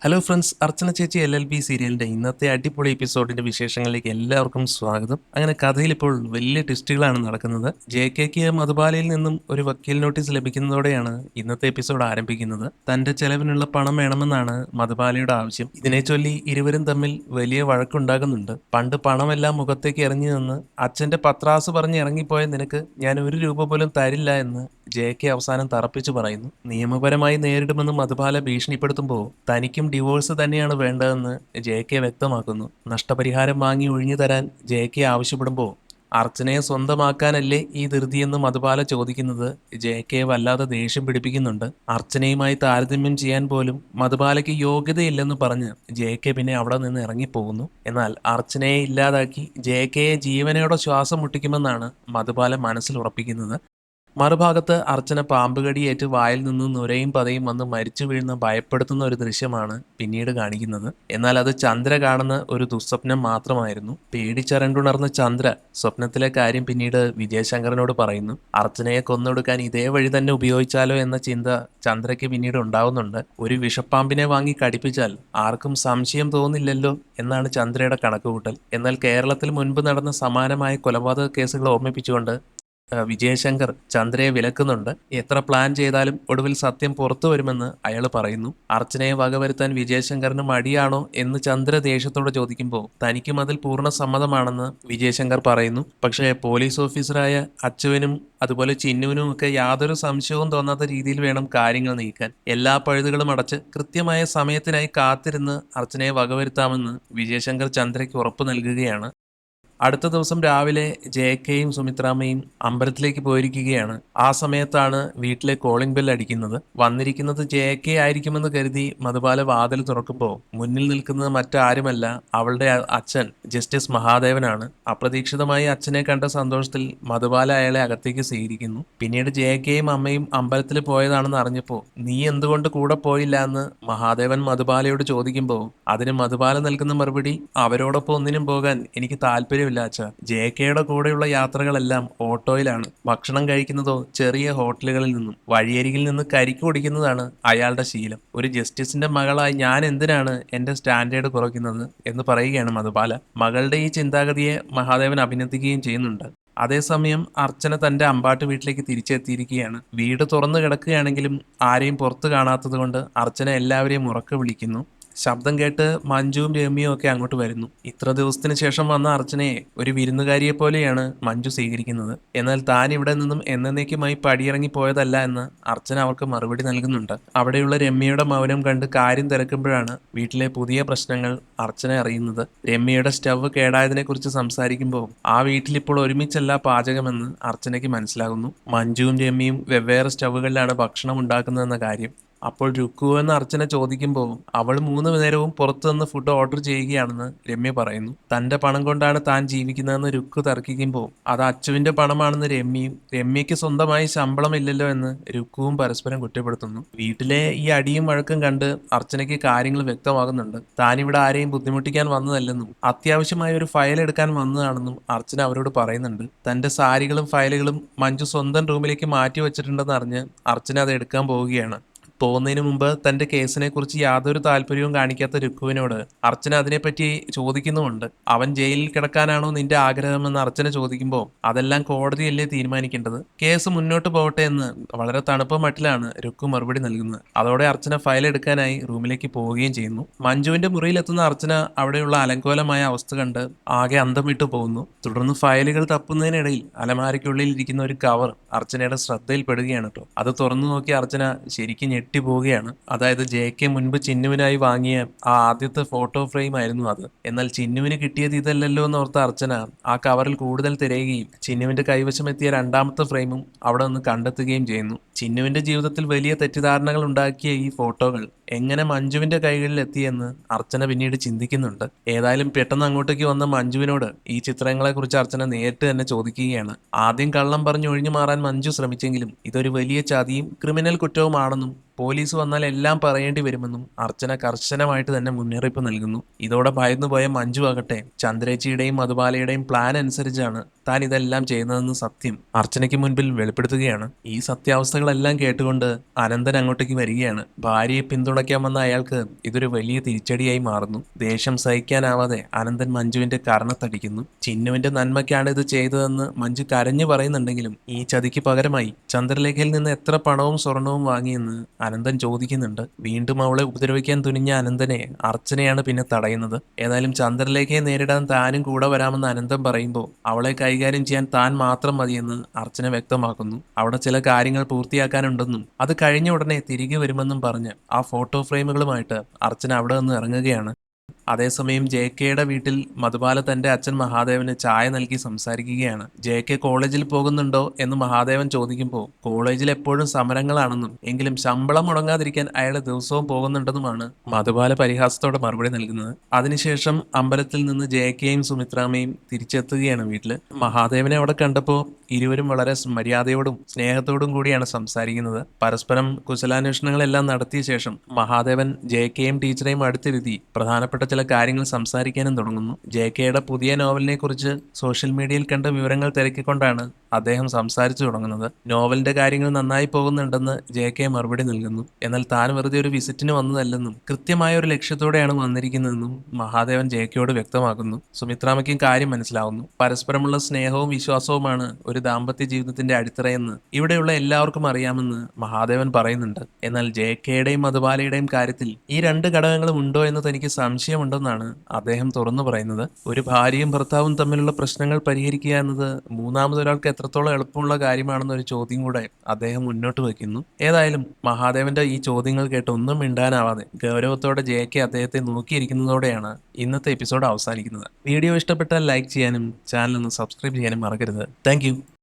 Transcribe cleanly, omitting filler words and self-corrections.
Hello friends, അർച്ചന ചേച്ചി LLB സീരിയലിന്റെ ഇന്നത്തെ അടിപൊളി എപ്പിസോഡിന്റെ വിശേഷങ്ങളിലേക്ക് എല്ലാവർക്കും സ്വാഗതം. അങ്ങനെ കഥയിൽ ഇപ്പോൾ വലിയ ട്വിസ്റ്റുകളാണ് നടക്കുന്നത്. JKക്ക് മധുബാലയിൽ നിന്നും ഒരു വക്കീൽ നോട്ടീസ് ലഭിക്കുന്നതോടെയാണ് ഇന്നത്തെ എപ്പിസോഡ് ആരംഭിക്കുന്നത്. തന്റെ ചെലവിനുള്ള പണം വേണമെന്നാണ് മധുബാലയുടെ ആവശ്യം. ഇതിനെ ചൊല്ലി ഇരുവരും തമ്മിൽ വലിയ വഴക്കുണ്ടാകുന്നുണ്ട്. പണ്ട് പണമെല്ലാം മുഖത്തേക്ക് എറിഞ്ഞു നിന്ന് അച്ഛന്റെ പത്രാസ് പറഞ്ഞ് ഇറങ്ങിപ്പോയ നിനക്ക് ഞാൻ ഒരു രൂപ പോലും തരില്ല എന്ന് JK അവസാനം തറപ്പിച്ചു പറയുന്നു. നിയമപരമായി നേരിടുമെന്ന് മധുബാല ഭീഷണിപ്പെടുത്തുമ്പോൾ തനിക്കും ഡിവോഴ്സ് തന്നെയാണ് വേണ്ടതെന്ന് JK വ്യക്തമാക്കുന്നു. നഷ്ടപരിഹാരം വാങ്ങി ഒഴിഞ്ഞു തരാൻ JK ആവശ്യപ്പെടുമ്പോൾ അർച്ചനയെ സ്വന്തമാക്കാനല്ലേ ഈ ധൃതിയെന്ന് മധുബാല ചോദിക്കുന്നത് JK വല്ലാതെ ദേഷ്യം പിടിപ്പിക്കുന്നുണ്ട്. അർച്ചനയുമായി താരതമ്യം ചെയ്യാൻ പോലും മധുബാലയ്ക്ക് യോഗ്യതയില്ലെന്ന് പറഞ്ഞ് JK പിന്നെ അവിടെ നിന്ന് ഇറങ്ങിപ്പോകുന്നു. എന്നാൽ അർച്ചനയെ ഇല്ലാതാക്കി JKയെ ജീവനോടെ ശ്വാസം മുട്ടിക്കുമെന്നാണ് മധുബാല മനസ്സിൽ ഉറപ്പിക്കുന്നത്. മറുഭാഗത്ത് അർച്ചന പാമ്പുകടിയേറ്റ് വായിൽ നിന്ന് നുരയും പതയും വന്ന് മരിച്ചു വീഴുന്ന ഭയപ്പെടുത്തുന്ന ഒരു ദൃശ്യമാണ് പിന്നീട് കാണിക്കുന്നത്. എന്നാൽ അത് ചന്ദ്ര കാണുന്ന ഒരു ദുസ്വപ്നം മാത്രമായിരുന്നു. പേടിച്ചരണ്ടുണർന്ന ചന്ദ്ര സ്വപ്നത്തിലെ കാര്യം പിന്നീട് വിജയശങ്കറിനോട് പറയുന്നു. അർച്ചനയെ കൊന്നൊടുക്കാൻ ഇതേ വഴി തന്നെ ഉപയോഗിച്ചാലോ എന്ന ചിന്ത ചന്ദ്രയ്ക്ക് പിന്നീട് ഉണ്ടാവുന്നുണ്ട്. ഒരു വിഷപ്പാമ്പിനെ വാങ്ങി കടിപ്പിച്ചാൽ ആർക്കും സംശയം തോന്നില്ലല്ലോ എന്നാണ് ചന്ദ്രയുടെ കണക്കുകൂട്ടൽ. എന്നാൽ കേരളത്തിൽ മുൻപ് നടന്ന സമാനമായ കൊലപാതക കേസുകൾ ഓർമ്മിപ്പിച്ചുകൊണ്ട് വിജയശങ്കർ ചന്ദ്രയെ വിലക്കുന്നുണ്ട്. എത്ര പ്ലാൻ ചെയ്താലും ഒടുവിൽ സത്യം പുറത്തു വരുമെന്ന് അയാൾ പറയുന്നു. അർച്ചനയെ വകവരുത്താൻ വിജയശങ്കറിന് മടിയാണോ എന്ന് ചന്ദ്ര ദേഷ്യത്തോടെ ചോദിക്കുമ്പോൾ തനിക്കും അതിൽ പൂർണ്ണ സമ്മതമാണെന്ന് വിജയശങ്കർ പറയുന്നു. പക്ഷേ പോലീസ് ഓഫീസറായ അച്ചുവിനും അതുപോലെ ചിന്നുവിനും ഒക്കെ യാതൊരു സംശയവും തോന്നാത്ത രീതിയിൽ വേണം കാര്യങ്ങൾ നീക്കാൻ. എല്ലാ പഴുതുകളും അടച്ച് കൃത്യമായ സമയത്തിനായി കാത്തിരുന്ന് അർച്ചനയെ വകവരുത്താമെന്ന് വിജയശങ്കർ ചന്ദ്രയ്ക്ക് ഉറപ്പു നൽകുകയാണ്. അടുത്ത ദിവസം രാവിലെ JKയും സുമിത്രാമ്മയും അമ്പലത്തിലേക്ക് പോയിരിക്കുകയാണ്. ആ സമയത്താണ് വീട്ടിലെ കോളിംഗ് ബെൽ അടിക്കുന്നത്. വന്നിരിക്കുന്നത് JK ആയിരിക്കുമെന്ന് കരുതി മധുബാല വാതിൽ തുറക്കുമ്പോൾ മുന്നിൽ നിൽക്കുന്നത് മറ്റാരുമല്ല, അവളുടെ അച്ഛൻ ജസ്റ്റിസ് മഹാദേവനാണ്. അപ്രതീക്ഷിതമായി അച്ഛനെ കണ്ട സന്തോഷത്തിൽ മധുബാല അയാളെ അകത്തേക്ക് സ്വീകരിക്കുന്നു. പിന്നീട് JKയും അമ്മയും അമ്പലത്തിൽ പോയതാണെന്ന് അറിഞ്ഞപ്പോൾ നീ എന്തുകൊണ്ട് കൂടെ പോയില്ല എന്ന് മഹാദേവൻ മധുബാലയോട് ചോദിക്കുമ്പോൾ അതിന് മധുബാല നൽകുന്ന മറുപടി, അവരോടൊപ്പം ഒന്നിനും പോകാൻ എനിക്ക് താല്പര്യം JKയുടെ കൂടെയുള്ള യാത്രകളെല്ലാം ഓട്ടോയിലാണ്. ഭക്ഷണം കഴിക്കുന്നതോ ചെറിയ ഹോട്ടലുകളിൽ നിന്നും. വഴിയരികിൽ നിന്ന് കരിക്ക് കുടിക്കുന്നതാണ് അയാളുടെ ശീലം. ഒരു ജസ്റ്റിസിന്റെ മകളായി ഞാൻ എന്തിനാണ് എന്റെ സ്റ്റാൻഡേർഡ് കുറയ്ക്കുന്നത് എന്ന് പറയുകയാണ് മധുബാല. മകളുടെ ഈ ചിന്താഗതിയെ മഹാദേവൻ അഭിനന്ദിക്കുകയും ചെയ്യുന്നുണ്ട്. അതേസമയം അർച്ചന തന്റെ അമ്പാട്ട് വീട്ടിലേക്ക് തിരിച്ചെത്തിയിരിക്കുകയാണ്. വീട് തുറന്നു കിടക്കുകയാണെങ്കിലും ആരെയും പുറത്തു കാണാത്തത് കൊണ്ട് അർച്ചന എല്ലാവരെയും ഉറക്കെ വിളിക്കുന്നു. ശബ്ദം കേട്ട് മഞ്ജുവും രമ്യയും ഒക്കെ അങ്ങോട്ട് വരുന്നു. ഇത്ര ദിവസത്തിന് ശേഷം വന്ന അർച്ചനയെ ഒരു വിരുന്നുകാരിയെ പോലെയാണ് മഞ്ജു സ്വീകരിക്കുന്നത്. എന്നാൽ താൻ ഇവിടെ നിന്നും എന്നേക്കുമായി പടിയിറങ്ങി പോയതല്ല എന്ന് അർച്ചന അവർക്ക് മറുപടി നൽകുന്നുണ്ട്. അവിടെയുള്ള രമ്യയുടെ മൗനം കണ്ട് കാര്യം തിരക്കുമ്പോഴാണ് വീട്ടിലെ പുതിയ പ്രശ്നങ്ങൾ അർച്ചന അറിയുന്നത്. രമ്യയുടെ സ്റ്റവ് കേടായതിനെ കുറിച്ച് സംസാരിക്കുമ്പോൾ ആ വീട്ടിലിപ്പോൾ ഒരുമിച്ചല്ല പാചകമെന്ന് അർച്ചനയ്ക്ക് മനസ്സിലാകുന്നു. മഞ്ജുവും രമ്യയും വെവ്വേറെ സ്റ്റവുകളിലാണ് ഭക്ഷണം ഉണ്ടാക്കുന്നതെന്ന കാര്യം. അപ്പോൾ രുക്കു എന്ന് അർച്ചന ചോദിക്കുമ്പോൾ അവൾ 3 നേരവും പുറത്തുനിന്ന് ഫുഡ് ഓർഡർ ചെയ്യുകയാണെന്ന് രമ്യ പറയുന്നു. തന്റെ പണം കൊണ്ടാണ് താൻ ജീവിക്കുന്നതെന്ന് രുക്കു തർക്കിക്കുമ്പോൾ അത് അച്ചുവിന്റെ പണമാണെന്ന് രമ്യയും, രമ്യയ്ക്ക് സ്വന്തമായി ശമ്പളമില്ലല്ലോ എന്ന് രുക്കുവും പരസ്പരം കുറ്റപ്പെടുത്തുന്നു. വീട്ടിലെ ഈ അടിയും വഴക്കും കണ്ട് അർച്ചനയ്ക്ക് കാര്യങ്ങൾ വ്യക്തമാകുന്നുണ്ട്. താനിവിടെ ആരെയും ബുദ്ധിമുട്ടിക്കാൻ വന്നതല്ലെന്നും അത്യാവശ്യമായ ഒരു ഫയൽ എടുക്കാൻ വന്നതാണെന്നും അർച്ചന അവരോട് പറയുന്നുണ്ട്. തന്റെ സാരികളും ഫയലുകളും മഞ്ജു സ്വന്തം റൂമിലേക്ക് മാറ്റി വെച്ചിട്ടുണ്ടെന്ന് അറിഞ്ഞ് അർച്ചന അത് എടുക്കാൻ പോവുകയാണ്. പോകുന്നതിന് മുമ്പ് തന്റെ കേസിനെ കുറിച്ച് യാതൊരു താല്പര്യവും കാണിക്കാത്ത രുക്കുവിനോട് അർച്ചന അതിനെപ്പറ്റി ചോദിക്കുന്നുമുണ്ട്. അവൻ ജയിലിൽ കിടക്കാനാണോ നിന്റെ ആഗ്രഹമെന്ന് അർച്ചന ചോദിക്കുമ്പോൾ അതെല്ലാം കോടതിയല്ലേ തീരുമാനിക്കേണ്ടത്, കേസ് മുന്നോട്ട് പോകട്ടെ എന്ന് വളരെ തണുപ്പ മട്ടിലാണ് രുക്കു മറുപടി നൽകുന്നത്. അതോടെ അർച്ചന ഫയൽ എടുക്കാനായി റൂമിലേക്ക് പോവുകയും ചെയ്യുന്നു. മഞ്ജുവിന്റെ മുറിയിലെത്തുന്ന അർച്ചന അവിടെയുള്ള അലങ്കോലമായ അവസ്ഥ കണ്ട് ആകെ അന്തം വിട്ടു പോകുന്നു. തുടർന്ന് ഫയലുകൾ തപ്പുന്നതിനിടയിൽ അലമാരയ്ക്കുള്ളിൽ ഇരിക്കുന്ന ഒരു കവർ അർച്ചനയുടെ ശ്രദ്ധയിൽപ്പെടുകയാണ് കേട്ടോ. അത് തുറന്നു നോക്കി അർച്ചന ശരിക്കും ഞെട്ടിപ്പോവുകയാണ്. അതായത് JK മുൻപ് ചിന്നുവിനായി വാങ്ങിയ ആ ആദ്യത്തെ ഫോട്ടോ ഫ്രെയിം ആയിരുന്നു അത്. എന്നാൽ ചിന്നുവിന് കിട്ടിയത് ഇതല്ലല്ലോ എന്ന് ഓർത്ത അർച്ചന ആ കവറിൽ കൂടുതൽ തിരയുകയും ചിന്നുവിന്റെ കൈവശം എത്തിയ രണ്ടാമത്തെ ഫ്രെയിമും അവിടെ നിന്ന് കണ്ടെത്തുകയും ചെയ്യുന്നു. ചിന്നുവിന്റെ ജീവിതത്തിൽ വലിയ തെറ്റിദ്ധാരണകൾ ഉണ്ടാക്കിയ ഈ ഫോട്ടോകൾ എങ്ങനെ മഞ്ജുവിന്റെ കൈകളിൽ എത്തിയെന്ന് അർച്ചന പിന്നീട് ചിന്തിക്കുന്നുണ്ട്. ഏതായാലും പെട്ടെന്ന് അങ്ങോട്ടേക്ക് വന്ന മഞ്ജുവിനോട് ഈ ചിത്രങ്ങളെ കുറിച്ച് അർച്ചന നേരിട്ട് തന്നെ ചോദിക്കുകയാണ്. ആദ്യം കള്ളം പറഞ്ഞ് ഒഴിഞ്ഞു മാറാൻ മഞ്ജു ശ്രമിച്ചെങ്കിലും ഇതൊരു വലിയ ചതിയും ക്രിമിനൽ കുറ്റവുമാണെന്നും പോലീസ് വന്നാൽ എല്ലാം പറയേണ്ടി വരുമെന്നും അർച്ചന കർശനമായിട്ട് തന്നെ മുന്നറിയിപ്പ് നൽകുന്നു. ഇതോടെ ഭയന്നുപോയ മഞ്ജു ആകട്ടെ ചന്ദ്രേച്ചിയുടെയും മധുബാലയുടെയും പ്ലാൻ അനുസരിച്ചാണ് താൻ ഇതെല്ലാം ചെയ്യുന്നതെന്ന് സത്യം അർച്ചനയ്ക്ക് മുൻപിൽ വെളിപ്പെടുത്തുകയാണ്. ഈ സത്യാവസ്ഥകളെല്ലാം കേട്ടുകൊണ്ട് അനന്തൻ അങ്ങോട്ടേക്ക് വരികയാണ്. ഭാര്യയെ പിന്തുണയ്ക്കാൻ വന്ന അയാൾക്ക് ഇതൊരു വലിയ തിരിച്ചടിയായി മാറുന്നു. ദേഷ്യം സഹിക്കാനാവാതെ അനന്തൻ മഞ്ജുവിന്റെ കർണത്തടിക്കുന്നു. ചിന്നുവിന്റെ നന്മയ്ക്കാണ് ഇത് ചെയ്തതെന്ന് മഞ്ജു കരഞ്ഞു പറയുന്നുണ്ടെങ്കിലും ഈ ചതിക്ക് പകരമായി ചന്ദ്രലേഖയിൽ നിന്ന് എത്ര പണവും സ്വർണവും വാങ്ങിയെന്ന് അനന്തൻ ചോദിക്കുന്നുണ്ട്. വീണ്ടും അവളെ ഉപദ്രവിക്കാൻ തുനിഞ്ഞ അനന്തനെ അർച്ചനയാണ് പിന്നെ തടയുന്നത്. ഏതായാലും ചന്ദ്രലേഖയെ നേരിടാൻ താനും കൂടെ വരാമെന്ന് അനന്തൻ പറയുമ്പോൾ അവളെ കൈകാര്യം ചെയ്യാൻ താൻ മാത്രം മതിയെന്ന് അർച്ചന വ്യക്തമാക്കുന്നു. അവിടെ ചില കാര്യങ്ങൾ പൂർത്തിയാക്കാനുണ്ടെന്നും അത് കഴിഞ്ഞ ഉടനെ തിരികെ വരുമെന്നും പറഞ്ഞ് ആ ഫോട്ടോ ഫ്രെയിമുകളുമായിട്ട് അർച്ചന അവിടെ നിന്ന് ഇറങ്ങുകയാണ്. അതേസമയം ജെ കെയുടെ വീട്ടിൽ മധുബാല തന്റെ അച്ഛൻ മഹാദേവന് ചായ നൽകി സംസാരിക്കുകയാണ്. ജെ കെ കോളേജിൽ പോകുന്നുണ്ടോ എന്ന് മഹാദേവൻ ചോദിക്കുമ്പോൾ കോളേജിൽ എപ്പോഴും സമരങ്ങളാണെന്നും എങ്കിലും ശമ്പളം മുടങ്ങാതിരിക്കാൻ അയാൾ ദിവസവും പോകുന്നുണ്ടെന്നുമാണ് മധുബാല പരിഹാസത്തോടെ മറുപടി നൽകുന്നത്. അതിനുശേഷം അമ്പലത്തിൽ നിന്ന് ജെ കെയും സുമിത്രാമ്മയും തിരിച്ചെത്തുകയാണ് വീട്ടില്. മഹാദേവനെ അവിടെ കണ്ടപ്പോൾ ഇരുവരും വളരെ മര്യാദയോടും സ്നേഹത്തോടും കൂടിയാണ് സംസാരിക്കുന്നത്. പരസ്പരം കുശലാന്വേഷണങ്ങളെല്ലാം നടത്തിയ ശേഷം മഹാദേവൻ ജെ കെയും ടീച്ചറെയും അടുത്തിരുത്തി പ്രധാനപ്പെട്ട ചില കാര്യങ്ങൾ സംസാരിക്കാനും തുടങ്ങുന്നു. ജെ കെയുടെ പുതിയ നോവലിനെ കുറിച്ച് സോഷ്യൽ മീഡിയയിൽ കണ്ട വിവരങ്ങൾ തിരക്കിക്കൊണ്ടാണ് അദ്ദേഹം സംസാരിച്ചു തുടങ്ങുന്നത്. നോവലിന്റെ കാര്യങ്ങൾ നന്നായി പോകുന്നുണ്ടെന്ന് ജെ കെ മറുപടി നൽകുന്നു. എന്നാൽ താൻ വെറുതെ ഒരു വിസിറ്റിന് വന്നതല്ലെന്നും കൃത്യമായ ഒരു ലക്ഷ്യത്തോടെയാണ് വന്നിരിക്കുന്നതെന്നും മഹാദേവൻ ജെ കെയോട് വ്യക്തമാക്കുന്നു. സുമിത്രാമയ്ക്കും കാര്യം മനസ്സിലാവുന്നു. പരസ്പരമുള്ള സ്നേഹവും വിശ്വാസവുമാണ് ഒരു ദാമ്പത്യ ജീവിതത്തിന്റെ അടിത്തറയെന്ന് ഇവിടെയുള്ള എല്ലാവർക്കും അറിയാമെന്ന് മഹാദേവൻ പറയുന്നുണ്ട്. എന്നാൽ ജെ കെയുടെയും മധുബാലയുടെയും കാര്യത്തിൽ ഈ രണ്ട് ഘടകങ്ങളും ഉണ്ടോ എന്ന് തനിക്ക് സംശയമുണ്ടെന്നാണ് അദ്ദേഹം തുറന്നു പറയുന്നത്. ഒരു ഭാര്യയും ഭർത്താവും തമ്മിലുള്ള പ്രശ്നങ്ങൾ പരിഹരിക്കുക എന്നത് മൂന്നാമതൊരാൾക്ക് എത്രത്തോളം എളുപ്പമുള്ള കാര്യമാണെന്ന ഒരു ചോദ്യം കൂടെ അദ്ദേഹം മുന്നോട്ട് വയ്ക്കുന്നു. ഏതായാലും മഹാദേവന്റെ ഈ ചോദ്യങ്ങൾ കേട്ട് ഒന്നും മിണ്ടാനാവാതെ ഗൗരവത്തോടെ ജെ കെ അദ്ദേഹത്തെ നോക്കിയിരിക്കുന്നതോടെയാണ് ഇന്നത്തെ എപ്പിസോഡ് അവസാനിക്കുന്നത്. വീഡിയോ ഇഷ്ടപ്പെട്ടാൽ ലൈക്ക് ചെയ്യാനും ചാനൽ ഒന്ന് സബ്സ്ക്രൈബ് ചെയ്യാനും മറക്കരുത്. താങ്ക്